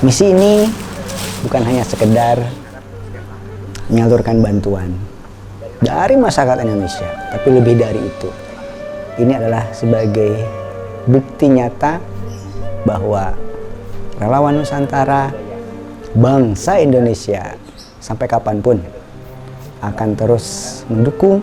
Misi ini bukan hanya sekedar menyalurkan bantuan dari masyarakat Indonesia, tapi lebih dari itu. Ini adalah sebagai bukti nyata bahwa Relawan Nusantara, bangsa Indonesia sampai kapanpun akan terus mendukung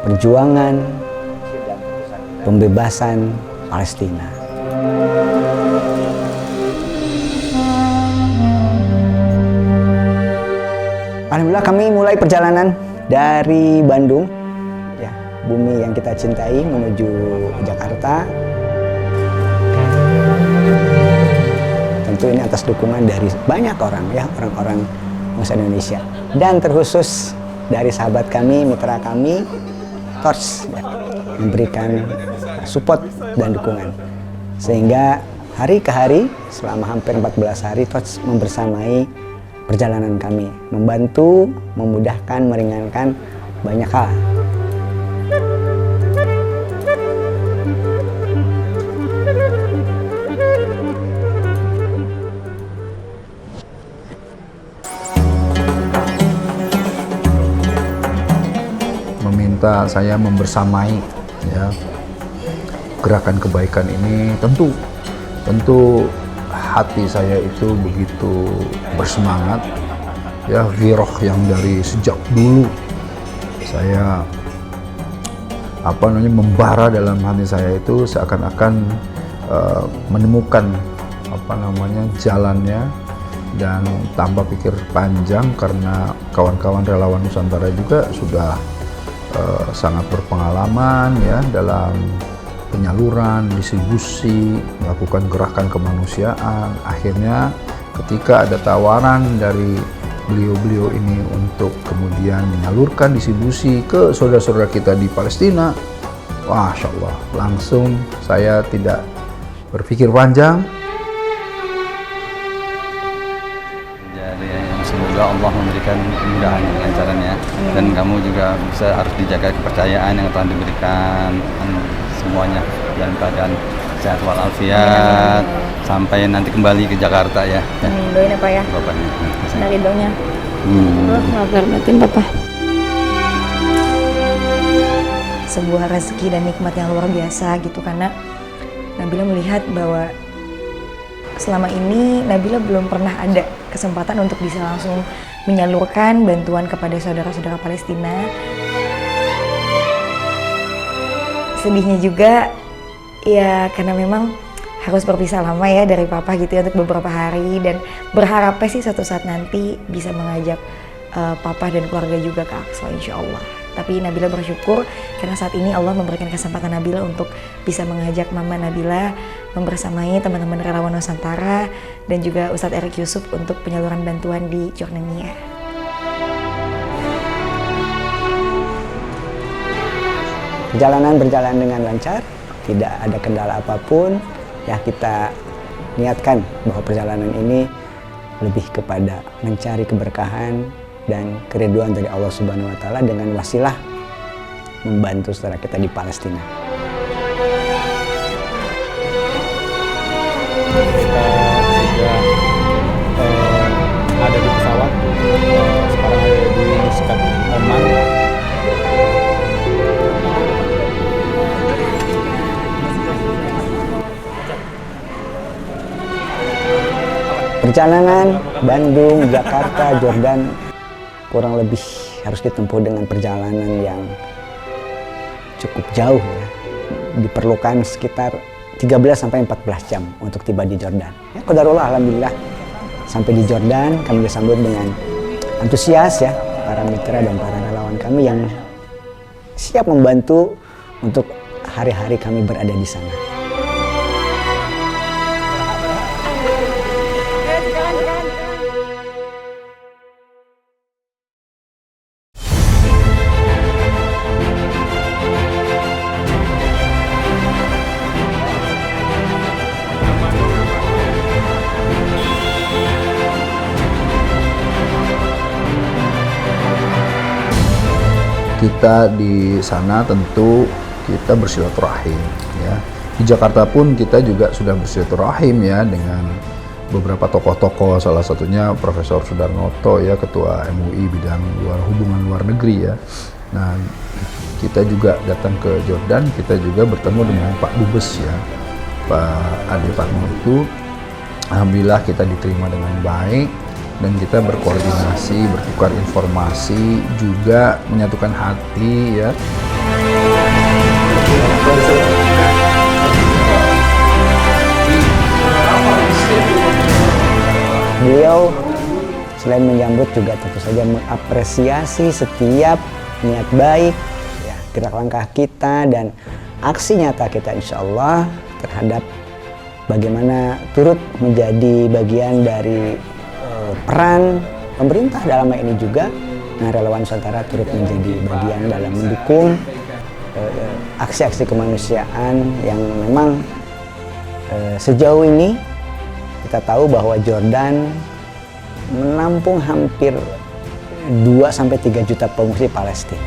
perjuangan pembebasan Palestina. Alhamdulillah kami mulai perjalanan dari Bandung, ya, bumi yang kita cintai, menuju Jakarta. Tentu ini atas dukungan dari banyak orang, ya, orang-orang bangsa Indonesia, dan terkhusus dari sahabat kami, mitra kami, Torch, ya, memberikan support dan dukungan, sehingga hari ke hari selama hampir 14 hari Torch membersamai perjalanan kami, membantu, memudahkan, meringankan banyak hal. Meminta saya membersamai, ya, gerakan kebaikan ini, tentu hati saya itu begitu bersemangat, ya, giroh yang dari sejak dulu saya membara dalam hati saya itu seakan-akan menemukan jalannya, dan tanpa pikir panjang karena kawan-kawan relawan Nusantara juga sudah sangat berpengalaman, ya, dalam penyaluran, distribusi, melakukan gerakan kemanusiaan. Akhirnya ketika ada tawaran dari beliau-beliau ini untuk kemudian menyalurkan distribusi ke saudara-saudara kita di Palestina, Masya Allah, langsung saya tidak berpikir panjang. Jadi semoga Allah memberikan kemudahan dan kelancarannya, dan kamu juga harus dijaga kepercayaan yang telah diberikan semuanya dalam keadaan sehat walafiat sampai nanti kembali ke Jakarta, ya. Doain ya Pak, ya. Bapaknya. Dari doanya. Maafkan batin Bapak. Sebuah rezeki dan nikmat yang luar biasa gitu, karena Nabila melihat bahwa selama ini Nabila belum pernah ada kesempatan untuk bisa langsung menyalurkan bantuan kepada saudara-saudara Palestina. Sedihnya juga ya karena memang harus berpisah lama, ya, dari Papa gitu, ya, untuk beberapa hari, dan berharapnya sih suatu saat nanti bisa mengajak Papa dan keluarga juga ke Aqsa, insya Allah. Tapi Nabila bersyukur karena saat ini Allah memberikan kesempatan Nabila untuk bisa mengajak Mama Nabila membersamai teman-teman relawan Nusantara dan juga Ustadz Erik Yusuf untuk penyaluran bantuan di Jordania. Perjalanan berjalan dengan lancar, tidak ada kendala apapun. Ya, kita niatkan bahwa perjalanan ini lebih kepada mencari keberkahan dan keridhaan dari Allah Subhanahu wa Ta'ala dengan wasilah membantu saudara kita di Palestina. Kita sudah ada di pesawat, sekarang ada di Muscat, Oman. Perjalanan Bandung, Jakarta, Jordan kurang lebih harus ditempuh dengan perjalanan yang cukup jauh, ya. Diperlukan sekitar 13-14 jam untuk tiba di Jordan. Ya, qadarullah, alhamdulillah sampai di Jordan kami disambut dengan antusias, ya, para mitra dan para relawan kami yang siap membantu untuk hari-hari kami berada di sana. Kita di sana tentu kita bersilaturahim, ya. Di Jakarta pun kita juga sudah bersilaturahim, ya, dengan beberapa tokoh-tokoh, salah satunya Profesor Sudarnoto ya, Ketua MUI bidang hubungan luar negeri ya. Nah, kita juga datang ke Jordan, kita juga bertemu dengan Pak Dubes ya, Pak Ade Fatmo itu. Alhamdulillah kita diterima dengan baik dan kita berkoordinasi, bertukar informasi, juga menyatukan hati ya. Beliau selain menyambut juga tentu saja mengapresiasi setiap niat baik, ya, gerak langkah kita dan aksi nyata kita insya Allah terhadap bagaimana turut menjadi bagian dari peran pemerintah dalam hal ini juga. Nah, Relawan Nusantara turut menjadi bagian dalam mendukung aksi-aksi kemanusiaan yang memang sejauh ini kita tahu bahwa Jordan menampung hampir 2-3 juta pengungsi Palestina.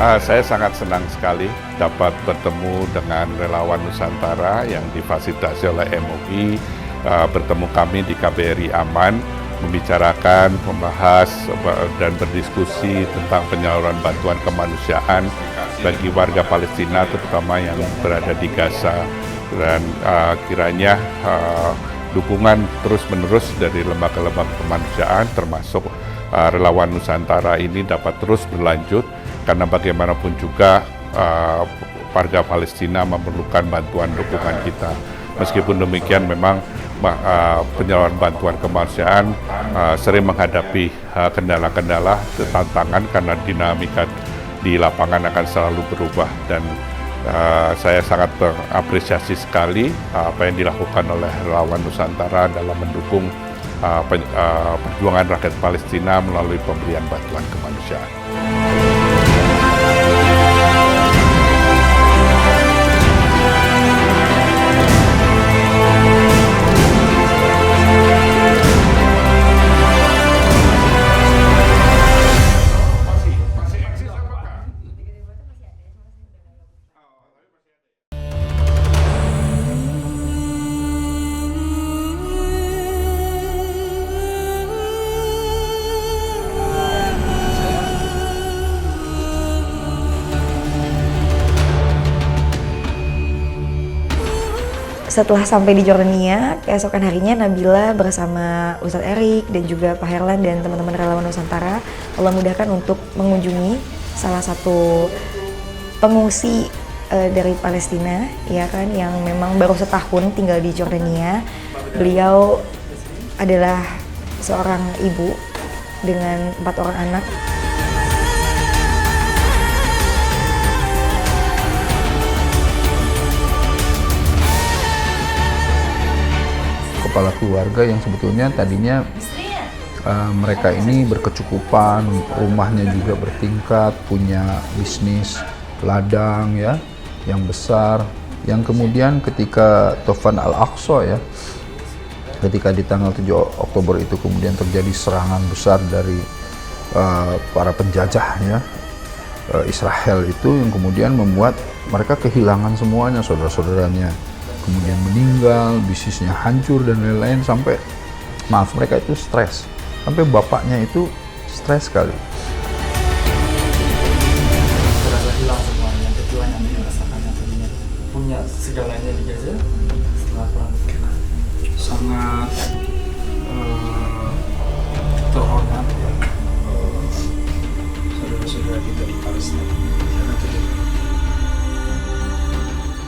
Saya sangat senang sekali dapat bertemu dengan Relawan Nusantara yang difasilitasi oleh MUI, bertemu kami di KBRI Aman, membicarakan, membahas, dan berdiskusi tentang penyaluran bantuan kemanusiaan bagi warga Palestina, terutama yang berada di Gaza. Dan kiranya dukungan terus-menerus dari lembaga-lembaga kemanusiaan, termasuk Relawan Nusantara ini dapat terus berlanjut, karena bagaimanapun juga warga Palestina memerlukan bantuan dukungan kita. Meskipun demikian, memang penyaluran bantuan kemanusiaan sering menghadapi kendala-kendala, tantangan, karena dinamika di lapangan akan selalu berubah. Dan saya sangat mengapresiasi sekali apa yang dilakukan oleh Relawan Nusantara dalam mendukung perjuangan rakyat Palestina melalui pemberian bantuan kemanusiaan. Setelah sampai di Jordania, keesokan harinya Nabila bersama Ustadz Erik dan juga Pak Herlan dan teman-teman Relawan Nusantara Allah mudahkan untuk mengunjungi salah satu pengungsi dari Palestina, ya kan, yang memang baru setahun tinggal di Jordania. Beliau adalah seorang ibu dengan 4 orang anak. Kepala keluarga yang sebetulnya tadinya mereka ini berkecukupan, rumahnya juga bertingkat, punya bisnis ladang ya yang besar, yang kemudian ketika Tufan Al-Aqsa ya, ketika di tanggal 7 Oktober itu kemudian terjadi serangan besar dari para penjajah ya, Israel itu, yang kemudian membuat mereka kehilangan semuanya, saudara-saudaranya kemudian meninggal, bisnisnya hancur dan lain-lain, sampai mereka itu stres, sampai bapaknya itu stres sekali. Terasa hilang semuanya, kecuali yang dirasakan yang tadinya punya segalanya di Gaza setelah perang. Sangat terhormat ya, saudara-saudara kita di Palestina.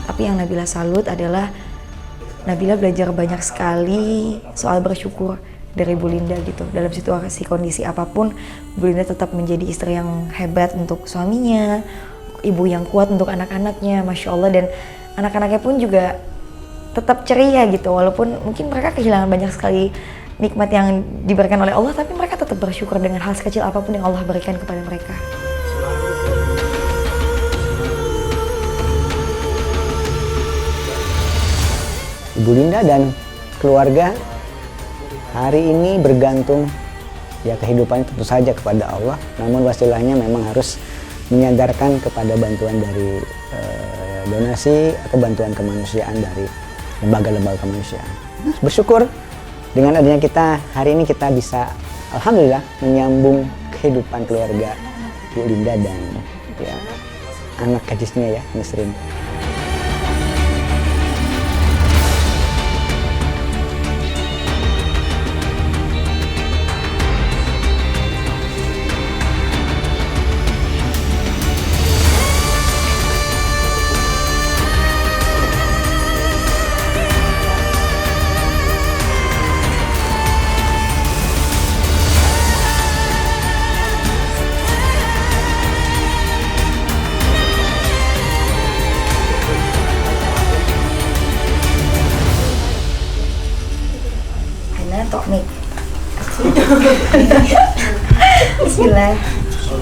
Tapi yang Nabila salut adalah Nabila belajar banyak sekali soal bersyukur dari Bu Linda gitu. Dalam situasi kondisi apapun, Bu Linda tetap menjadi istri yang hebat untuk suaminya, ibu yang kuat untuk anak-anaknya, Masya Allah. Dan anak-anaknya pun juga tetap ceria gitu, walaupun mungkin mereka kehilangan banyak sekali nikmat yang diberikan oleh Allah, tapi mereka tetap bersyukur dengan hal sekecil apapun yang Allah berikan kepada mereka. Ibu Linda dan keluarga hari ini bergantung Ya kehidupan tentu saja kepada Allah, namun wasilahnya memang harus menyadarkan kepada bantuan dari donasi atau bantuan kemanusiaan dari lembaga-lembaga kemanusiaan. Bersyukur dengan adanya kita hari ini kita bisa alhamdulillah menyambung kehidupan keluarga Bu Linda dan ya anak gadisnya ya Nisrin. Tokmik. Bismillah. Masya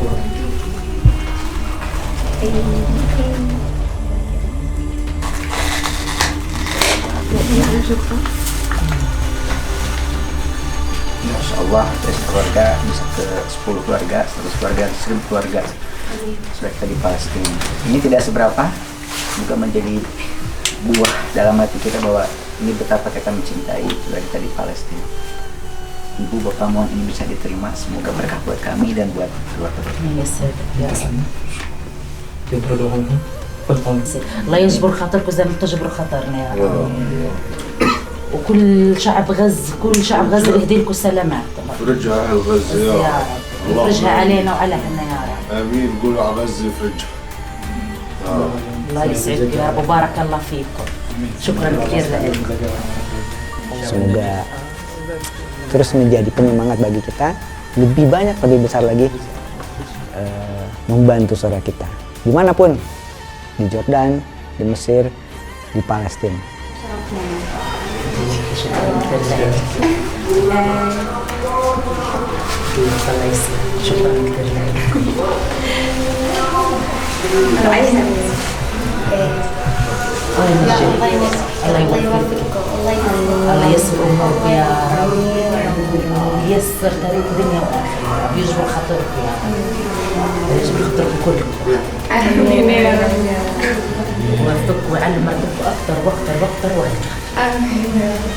Allah, dari keluarga bisa ke 10 keluarga, 100 keluarga, 1000 keluarga sudah kita di Palestina. Ini tidak seberapa, juga menjadi buah dalam hati kita bahwa ini betapa kita mencintai keluarga kita di Palestina. Ibu, Bapak, mohon ini bisa diterima, semoga berkah buat kami dan buat keluarga. Kita doakan tentang الله يجبر خاطركم زي ما بتجبروا خاطرنا يا رب. وكل شعب غزة كل شعب غزة يهدي لكم سلامات فرجها أهل غزة يا يا رب. رب يفرجها علينا وعلى اهلنا يا رب. آمين. قولوا على غزة فرجها. الله يسعدكم يا رب وبارك الله فيكم. شكرا كثير لكم. Semoga terus menjadi penyemangat bagi kita, lebih banyak, lebih besar lagi membantu saudara kita dimanapun, di Jordan, di Mesir, di Palestina. الله يسعدك. شكرا كثير لكم. الله يوفقكم. الله ييسر اموركم يا رب. ييسر طريق دنيا واخره يا رب. يجبر خاطركم يا رب. يجبر خاطركم كلكم. Amin ya ويوفقكم ويعلم مرتبكم اكثر واكثر واكثر واكثر. Amin.